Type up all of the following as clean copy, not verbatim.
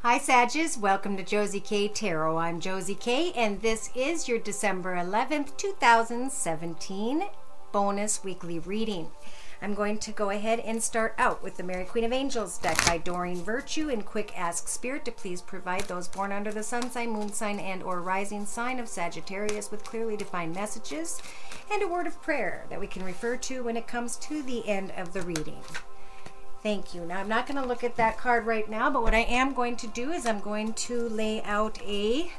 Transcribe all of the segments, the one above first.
Hi Sages, welcome to Josie K Tarot. I'm Josie K and this is your December 11th, 2017 bonus weekly reading. I'm going to go ahead and start out with the Mary Queen of Angels deck by Doreen Virtue and quick ask Spirit to please provide those born under the sun sign, moon sign, and or rising sign of Sagittarius with clearly defined messages and a word of prayer that we can refer to when it comes to the end of the reading. Thank you. Now, I'm not going to look at that card right now, but what I am going to do is I'm going to lay out a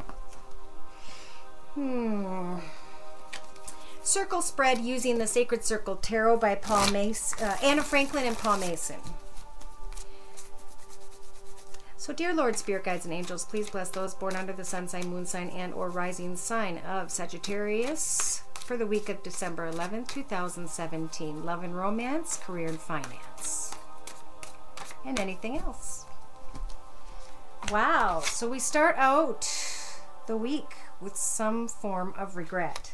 circle spread using the Sacred Circle Tarot by Anna Franklin and Paul Mason. So, dear Lord, Spirit Guides and Angels, please bless those born under the sun sign, moon sign, and or rising sign of Sagittarius for the week of December 11th, 2017. Love and romance, career and finance, and anything else. Wow, so we start out the week with some form of regret.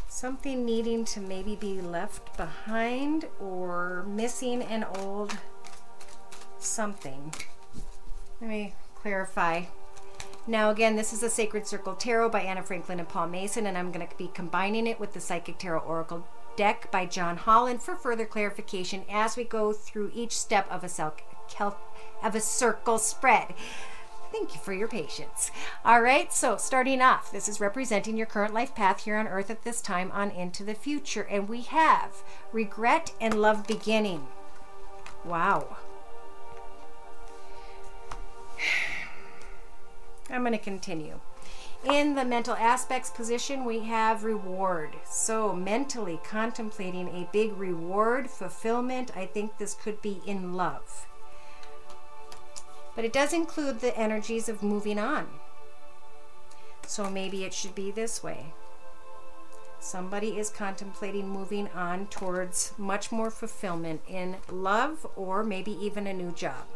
Something needing to maybe be left behind or missing an old something. Let me clarify. Now again, this is a Sacred Circle Tarot by Anna Franklin and Paul Mason, and I'm going to be combining it with the Psychic Tarot Oracle deck by John Holland for further clarification as we go through each step of a circle spread. Thank you for your patience. All right, so starting off, this is representing your current life path here on Earth at this time on into the future, and we have regret and love beginning. Wow. I'm going to continue. In the mental aspects position, we have reward. So mentally contemplating a big reward, fulfillment. I think this could be in love. But it does include the energies of moving on. So maybe it should be this way. Somebody is contemplating moving on towards much more fulfillment in love or maybe even a new job.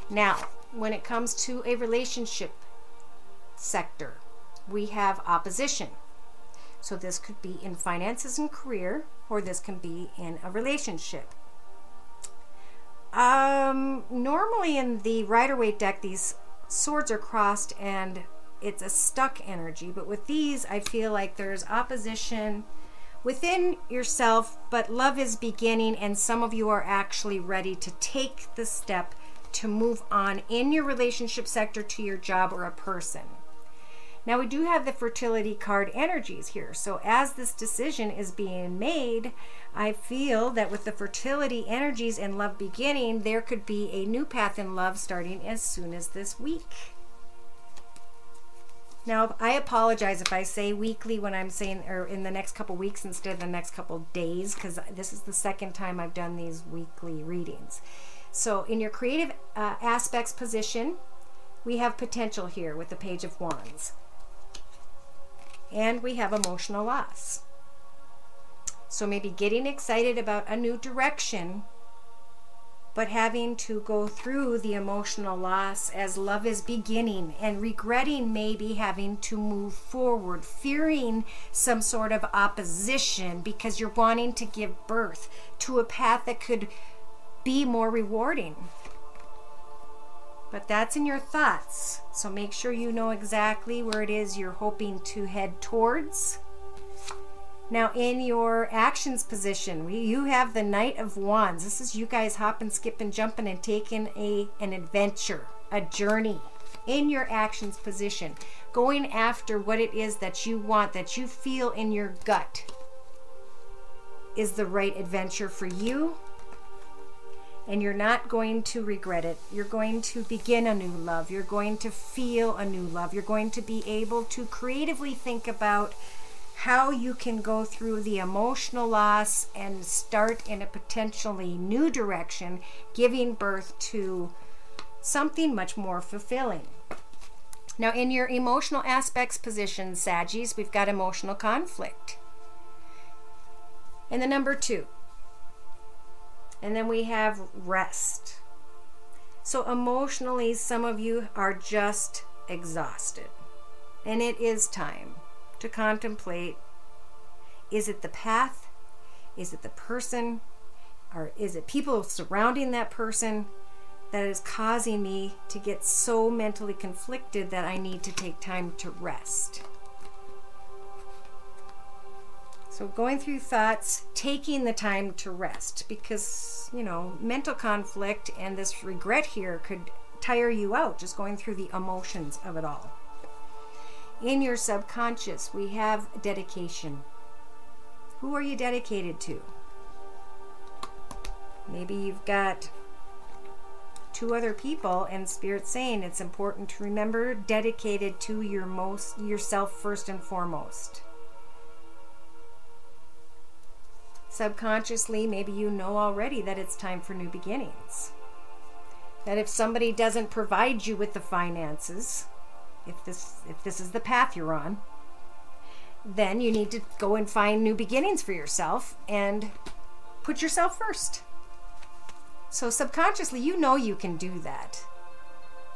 Now, when it comes to a relationship sector, we have opposition. So this could be in finances and career, or this can be in a relationship. Normally in the Rider-Waite deck, these swords are crossed and it's a stuck energy, but with these, I feel like there's opposition within yourself, but love is beginning, and some of you are actually ready to take the step to move on in your relationship sector to your job or a person. Now we do have the fertility card energies here. So as this decision is being made, I feel that with the fertility energies and love beginning, there could be a new path in love starting as soon as this week. Now, I apologize if I say weekly when I'm saying, or in the next couple weeks instead of the next couple days, because this is the second time I've done these weekly readings. So in your creative aspects position, we have potential here with the Page of Wands. And we have emotional loss. So maybe getting excited about a new direction, but having to go through the emotional loss as love is beginning, and regretting maybe having to move forward, fearing some sort of opposition because you're wanting to give birth to a path that could be more rewarding. But that's in your thoughts, so make sure you know exactly where it is you're hoping to head towards. Now in your actions position, you have the Knight of Wands. This is you guys hopping, skipping, jumping, and taking an adventure, a journey in your actions position, going after what it is that you want, that you feel in your gut is the right adventure for you. And you're not going to regret it. You're going to begin a new love. You're going to feel a new love. You're going to be able to creatively think about how you can go through the emotional loss and start in a potentially new direction, giving birth to something much more fulfilling. Now, in your emotional aspects position, Saggies, we've got emotional conflict. And the number 2. And then we have rest. So emotionally, some of you are just exhausted. And it is time to contemplate Is it the path? Is it the person? Or is it people surrounding that person that is causing me to get so mentally conflicted that I need to take time to rest? So going through thoughts, taking the time to rest, because, you know, mental conflict and this regret here could tire you out just going through the emotions of it all. In your subconscious, we have dedication. Who are you dedicated to? Maybe you've got 2 other people, and Spirit's saying it's important to remember dedicated to yourself first and foremost. Subconsciously, maybe you know already that it's time for new beginnings. That if somebody doesn't provide you with the finances, if this is the path you're on, then you need to go and find new beginnings for yourself and put yourself first. So subconsciously, you know you can do that.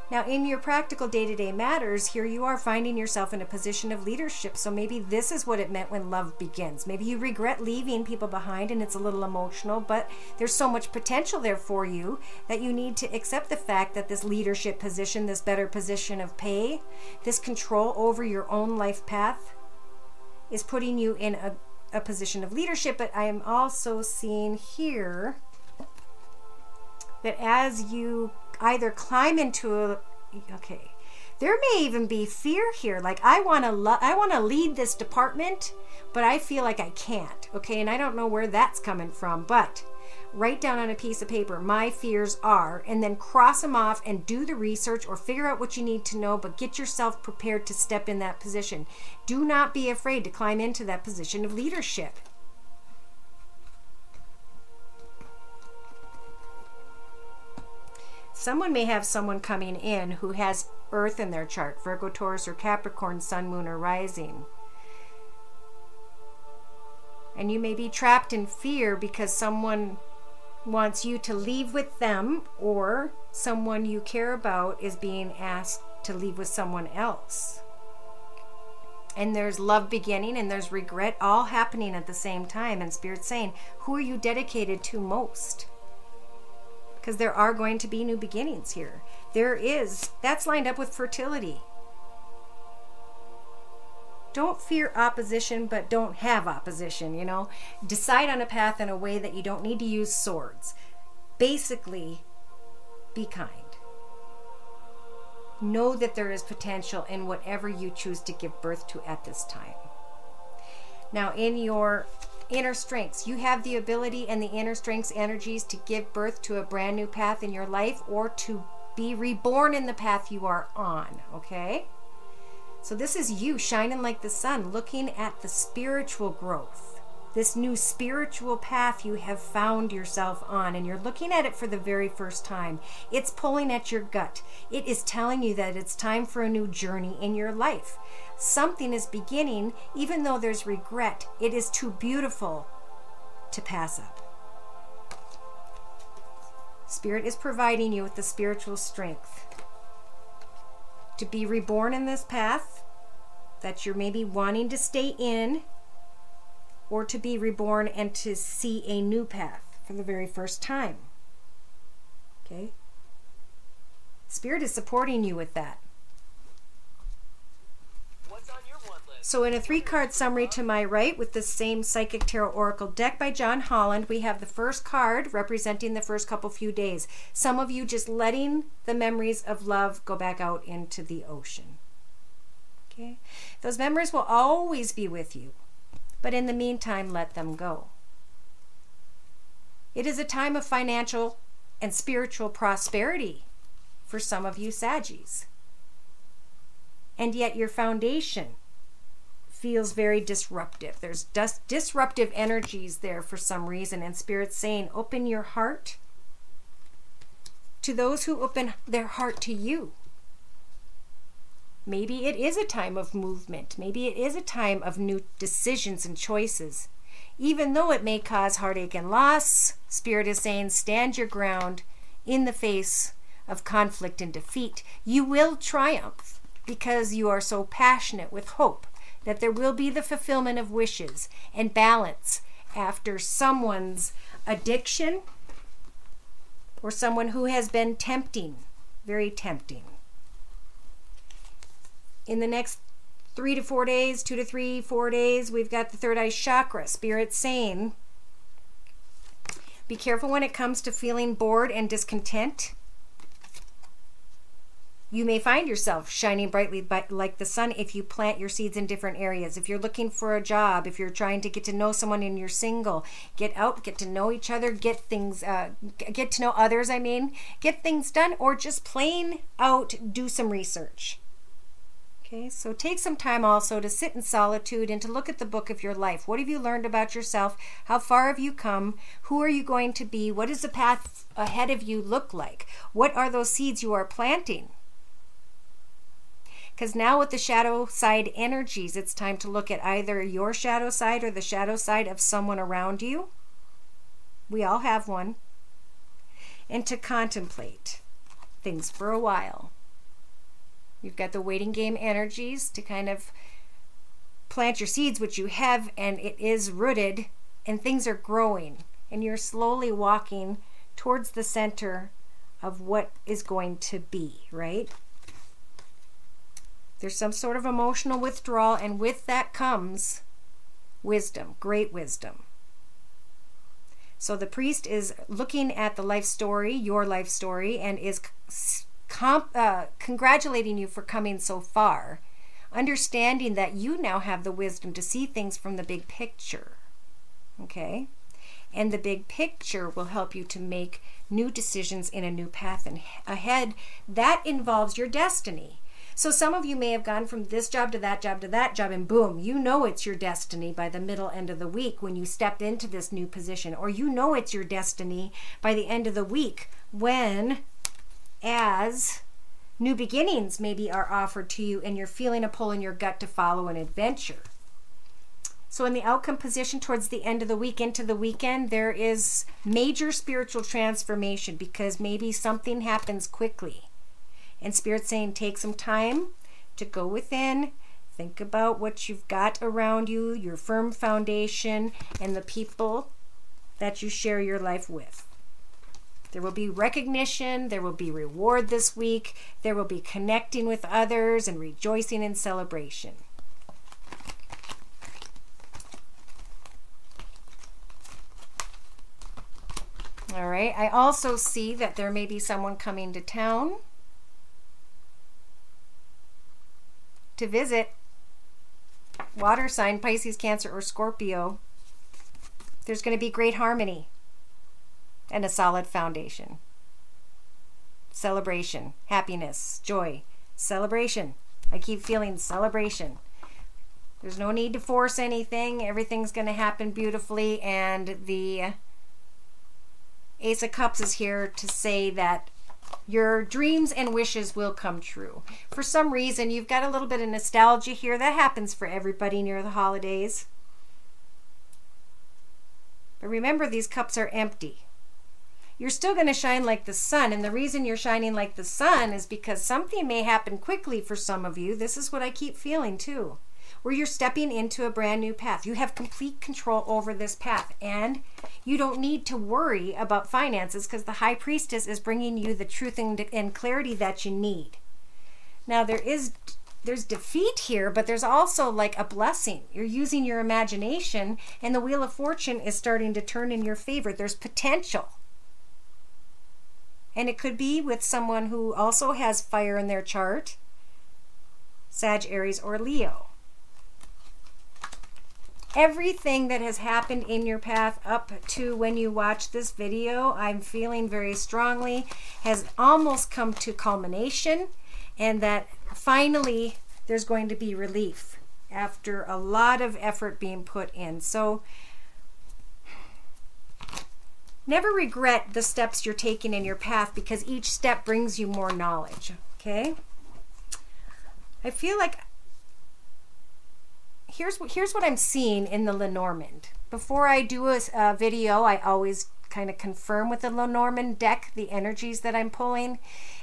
Now, in your practical day-to-day matters, here you are finding yourself in a position of leadership. So maybe this is what it meant when love begins. Maybe you regret leaving people behind and it's a little emotional, but there's so much potential there for you that you need to accept the fact that this leadership position, this better position of pay, this control over your own life path is putting you in a position of leadership. But I am also seeing here that as you either climb into there may even be fear here, like I want to lead this department, but I feel like I can't, and I don't know where that's coming from, but write down on a piece of paper, my fears are, and then cross them off and do the research or figure out what you need to know, but get yourself prepared to step in that position. Do not be afraid to climb into that position of leadership. Someone may have someone coming in who has Earth in their chart, Virgo, Taurus, or Capricorn, Sun, Moon, or Rising. And you may be trapped in fear because someone wants you to leave with them, or someone you care about is being asked to leave with someone else. And there's love beginning and there's regret all happening at the same time. And Spirit's saying, who are you dedicated to most? Because there are going to be new beginnings here. That's lined up with fertility. Don't fear opposition, but don't have opposition, Decide on a path in a way that you don't need to use swords. Basically, be kind. Know that there is potential in whatever you choose to give birth to at this time. Now, in your inner strengths, you have the ability and the inner strengths energies to give birth to a brand new path in your life, or to be reborn in the path you are on, So this is you shining like the sun, looking at the spiritual growth, this new spiritual path you have found yourself on, and you're looking at it for the very first time. It's pulling at your gut. It is telling you that it's time for a new journey in your life. Something is beginning, even though there's regret. It is too beautiful to pass up. Spirit is providing you with the spiritual strength to be reborn in this path that you're maybe wanting to stay in, or to be reborn and to see a new path for the very first time. Spirit is supporting you with that. So in a 3-card summary to my right, with the same Psychic Tarot Oracle deck by John Holland, we have the first card representing the first few days. Some of you just letting the memories of love go back out into the ocean. Those memories will always be with you, but in the meantime, let them go. It is a time of financial and spiritual prosperity for some of you Saggies. And yet your foundation feels very disruptive. There's disruptive energies there for some reason, and Spirit's saying, open your heart to those who open their heart to you. Maybe it is a time of movement. Maybe it is a time of new decisions and choices. Even though it may cause heartache and loss, Spirit is saying, stand your ground in the face of conflict and defeat. You will triumph because you are so passionate with hope. that there will be the fulfillment of wishes and balance after someone's addiction or someone who has been tempting, very tempting. In the next 3 to 4 days, 2 to 3, 4 days, we've got the third eye chakra. Spirit saying, be careful when it comes to feeling bored and discontent. You may find yourself shining brightly like the sun if you plant your seeds in different areas. If you're looking for a job, if you're trying to get to know someone and you're single, get out, get to know each other, get to know others, get things done, or just plain out do some research. Okay, so take some time also to sit in solitude and to look at the book of your life. What have you learned about yourself? How far have you come? Who are you going to be? What does the path ahead of you look like? What are those seeds you are planting? Because now with the shadow side energies, it's time to look at either your shadow side or the shadow side of someone around you. We all have one. And to contemplate things for a while. You've got the waiting game energies to kind of plant your seeds, which you have, and it is rooted, and things are growing. And you're slowly walking towards the center of what is going to be, right? There's some sort of emotional withdrawal, and with that comes wisdom, great wisdom. So the priest is looking at the life story, your life story, and is congratulating you for coming so far, understanding that you now have the wisdom to see things from the big picture. Okay? And the big picture will help you to make new decisions in a new path ahead. That involves your destiny. So some of you may have gone from this job to that job to that job, and boom, you know it's your destiny by the middle end of the week when you stepped into this new position. Or you know it's your destiny by the end of the week when, as new beginnings maybe are offered to you and you're feeling a pull in your gut to follow an adventure. So in the outcome position towards the end of the week into the weekend, there is major spiritual transformation because maybe something happens quickly. And Spirit's saying take some time to go within, think about what you've got around you, your firm foundation, and the people that you share your life with. There will be recognition, there will be reward this week, there will be connecting with others and rejoicing in celebration. All right, I also see that there may be someone coming to town to visit. Water sign, Pisces, Cancer, or Scorpio. There's going to be great harmony and a solid foundation. Celebration, happiness, joy, celebration. I keep feeling celebration. There's no need to force anything. Everything's going to happen beautifully, and the Ace of Cups is here to say that your dreams and wishes will come true. For some reason, you've got a little bit of nostalgia here. That happens for everybody near the holidays. But remember, these cups are empty. You're still going to shine like the sun, and the reason you're shining like the sun is because something may happen quickly for some of you. This is what I keep feeling too, where you're stepping into a brand new path. You have complete control over this path, and you don't need to worry about finances because the High Priestess is bringing you the truth and clarity that you need. Now, there's defeat here, but there's also like a blessing. You're using your imagination, and the Wheel of Fortune is starting to turn in your favor. There's potential. And it could be with someone who also has fire in their chart, Sag, Aries, or Leo. Everything that has happened in your path up to when you watch this video, I'm feeling very strongly, has almost come to culmination, and that finally there's going to be relief after a lot of effort being put in. So never regret the steps you're taking in your path, because each step brings you more knowledge, okay? I feel like here's what I'm seeing in the Lenormand. Before I do a video, I always kind of confirm with the Lenormand deck the energies that I'm pulling.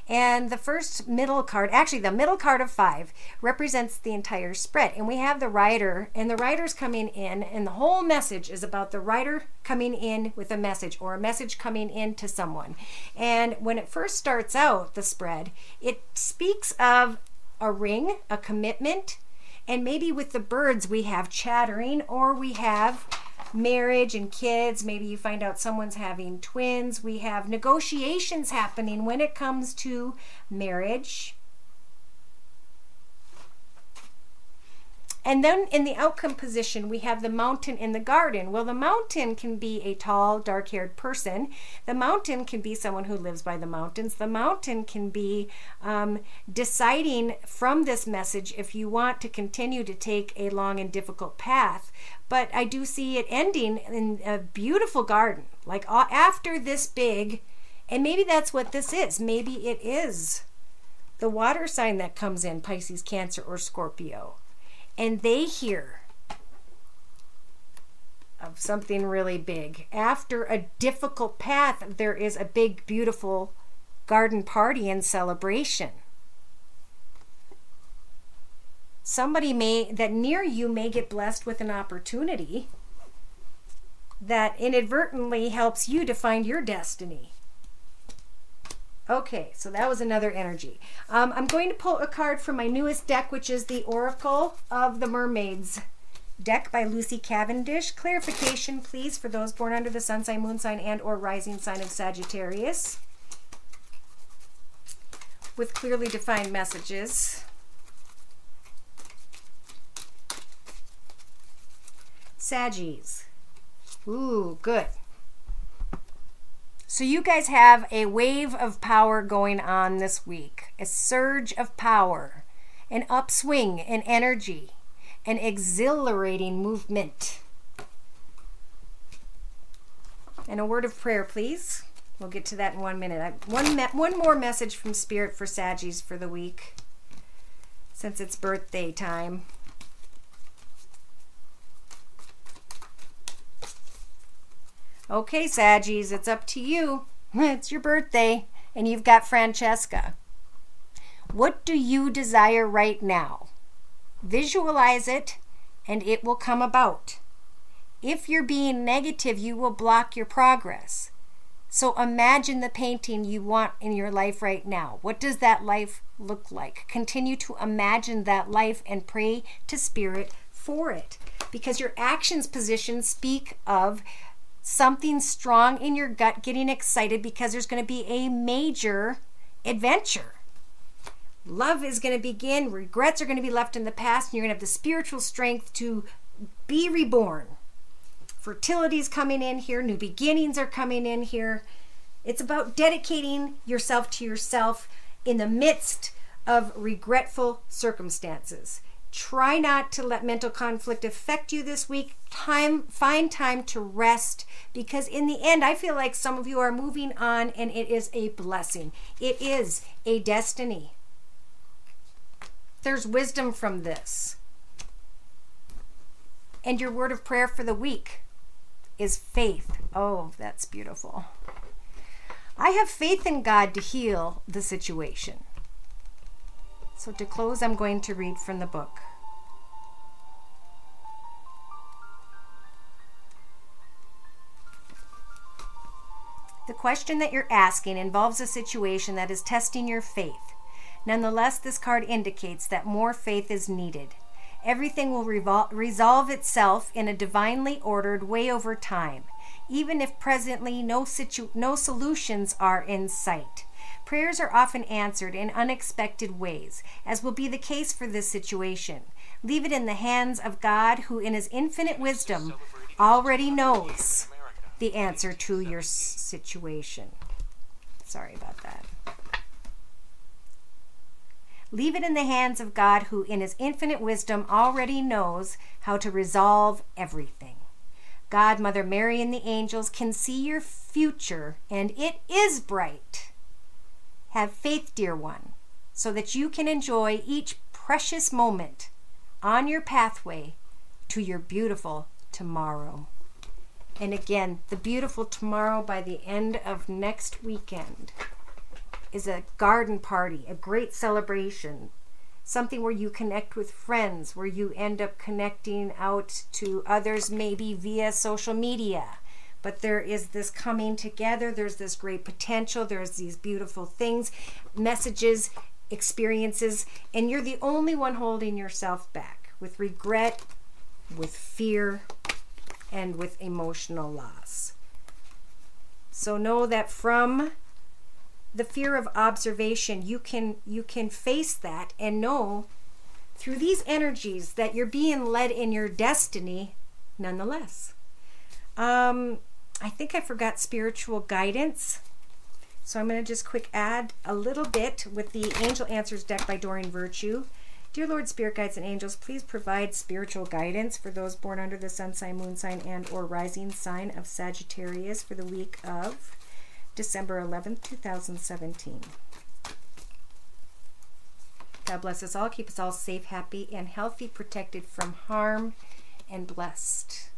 And the first middle card, actually the middle card of 5, represents the entire spread. And we have the rider, and the rider's coming in, and the whole message is about the rider coming in with a message, or a message coming in to someone. And when it first starts out, the spread, it speaks of a ring, a commitment, and maybe with the birds we have chattering, or we have marriage and kids. Maybe you find out someone's having twins. We have negotiations happening when it comes to marriage. And then in the outcome position, we have the mountain in the garden. Well, the mountain can be a tall, dark-haired person. The mountain can be someone who lives by the mountains. The mountain can be deciding from this message if you want to continue to take a long and difficult path. But I do see it ending in a beautiful garden, like after this big, and maybe that's what this is. Maybe it is the water sign that comes in, Pisces, Cancer, or Scorpio. And they hear of something really big. After a difficult path, there is a big, beautiful garden party and celebration. Somebody that near you may get blessed with an opportunity that inadvertently helps you to find your destiny. Okay, so that was another energy. I'm going to pull a card from my newest deck, which is the Oracle of the Mermaids deck by Lucy Cavendish. Clarification, please, for those born under the sun sign, moon sign, and or rising sign of Sagittarius, with clearly defined messages. Saggies. Ooh, good. So you guys have a wave of power going on this week, a surge of power, an upswing in energy, an exhilarating movement. And a word of prayer, please. We'll get to that in 1 minute. One more message from Spirit for Saggies for the week, since it's birthday time. Okay, Saggies, it's up to you. It's your birthday, and you've got Francesca. What do you desire right now? Visualize it, and it will come about. If you're being negative, you will block your progress. So imagine the painting you want in your life right now. What does that life look like? Continue to imagine that life and pray to Spirit for it, because your actions positions speak of something strong in your gut, getting excited because there's going to be a major adventure. Love is going to begin. Regrets are going to be left in the past, and you're going to have the spiritual strength to be reborn. Fertility is coming in here. New beginnings are coming in here. It's about dedicating yourself to yourself in the midst of regretful circumstances. Try not to let mental conflict affect you this week. Find time to rest, because in the end, I feel like some of you are moving on, and it is a blessing. It is a destiny. There's wisdom from this. And your word of prayer for the week is faith. Oh, that's beautiful. I have faith in God to heal the situation. So to close, I'm going to read from the book. The question that you're asking involves a situation that is testing your faith. Nonetheless, this card indicates that more faith is needed. Everything will resolve itself in a divinely ordered way over time, even if presently no solutions are in sight. Prayers are often answered in unexpected ways, as will be the case for this situation. Leave it in the hands of God, who in his infinite wisdom already knows the answer to your situation. Sorry about that. Leave it in the hands of God, who in his infinite wisdom already knows how to resolve everything. God, Mother Mary, and the angels can see your future, and it is bright. Have faith, dear one, so that you can enjoy each precious moment on your pathway to your beautiful tomorrow. And again, the beautiful tomorrow by the end of next weekend. is a garden party, a great celebration, something where you connect with friends, where you end up connecting out to others maybe via social media. But there is this coming together, there's this great potential, there's these beautiful things, messages, experiences, and you're the only one holding yourself back with regret, with fear, and with emotional loss. So know that from the fear of observation, you can face that and know through these energies that you're being led in your destiny nonetheless. I think I forgot spiritual guidance. So I'm going to just quick add a little bit with the Angel Answers deck by Doreen Virtue. Dear Lord, Spirit Guides, and Angels, please provide spiritual guidance for those born under the sun sign, moon sign, and or rising sign of Sagittarius for the week of December 11th, 2017. God bless us all. Keep us all safe, happy, and healthy, protected from harm, and blessed.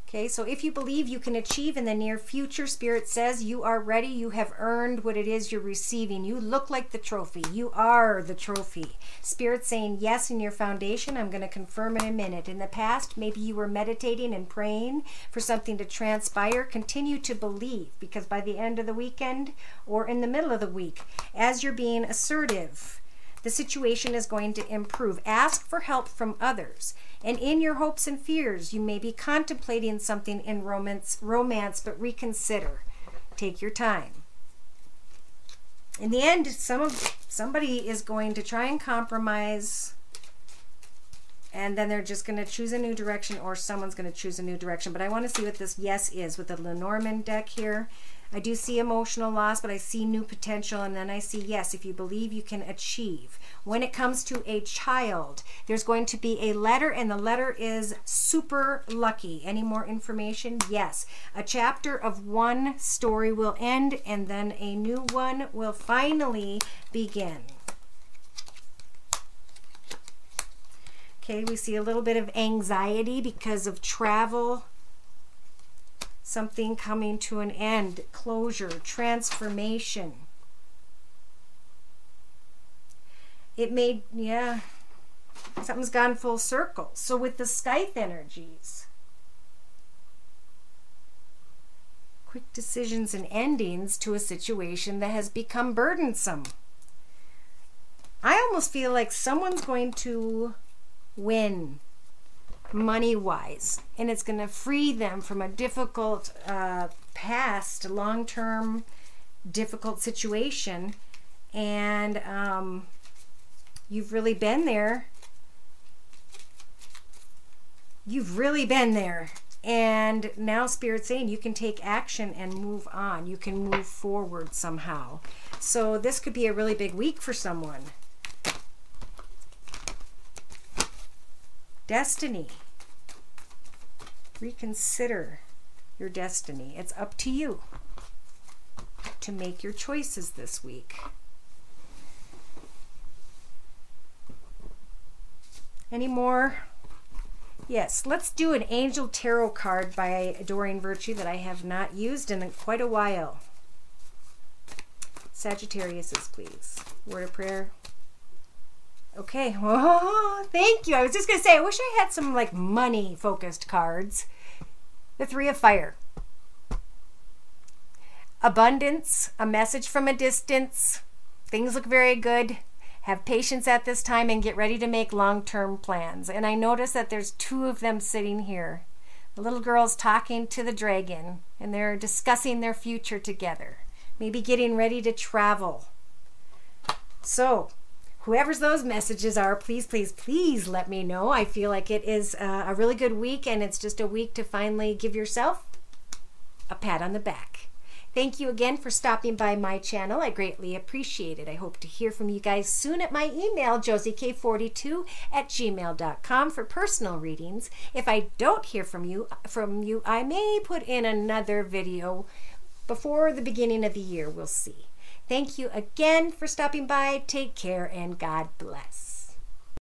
Okay, so if you believe you can achieve in the near future, Spirit says you are ready. You have earned what it is you're receiving. You look like the trophy. You are the trophy. Spirit saying yes in your foundation. I'm going to confirm in a minute. In the past, maybe you were meditating and praying for something to transpire. Continue to believe, because by the end of the weekend or in the middle of the week, as you're being assertive, the situation is going to improve. Ask for help from others. And in your hopes and fears, you may be contemplating something in romance, but reconsider. Take your time. In the end, somebody is going to try and compromise, and then they're just going to choose a new direction, or someone's going to choose a new direction. But I want to see what this yes is with the Lenormand deck here. I do see emotional loss, but I see new potential, and then I see yes, if you believe you can achieve. When it comes to a child, there's going to be a letter, and the letter is super lucky. Any more information? Yes. A chapter of one story will end, and then a new one will finally begin. Okay, we see a little bit of anxiety because of travel. Something coming to an end, closure, transformation. It may, yeah, something's gone full circle. So with the Scythe energies, quick decisions and endings to a situation that has become burdensome. I almost feel like someone's going to win money-wise, and it's going to free them from a difficult past, long-term difficult situation, and you've really been there. You've really been there, and now Spirit's saying you can take action and move on. You can move forward somehow. So this could be a really big week for someone. Destiny. Reconsider your destiny. It's up to you to make your choices this week. Any more? Yes, let's do an Angel Tarot card by Doreen Virtue that I have not used in quite a while. Sagittarius's, please. Word of prayer. Okay. Oh, thank you. I was just going to say, I wish I had some like money focused cards. The Three of Fire. Abundance, a message from a distance. Things look very good. Have patience at this time and get ready to make long-term plans. And I notice that there's two of them sitting here. The little girl's talking to the dragon, and they're discussing their future together. Maybe getting ready to travel. So, whoever's those messages are, please, please, please let me know. I feel like it is a really good week, and it's just a week to finally give yourself a pat on the back. Thank you again for stopping by my channel. I greatly appreciate it. I hope to hear from you guys soon at my email, josiek42@gmail.com, for personal readings. If I don't hear from you, I may put in another video before the beginning of the year. We'll see. Thank you again for stopping by. Take care and God bless.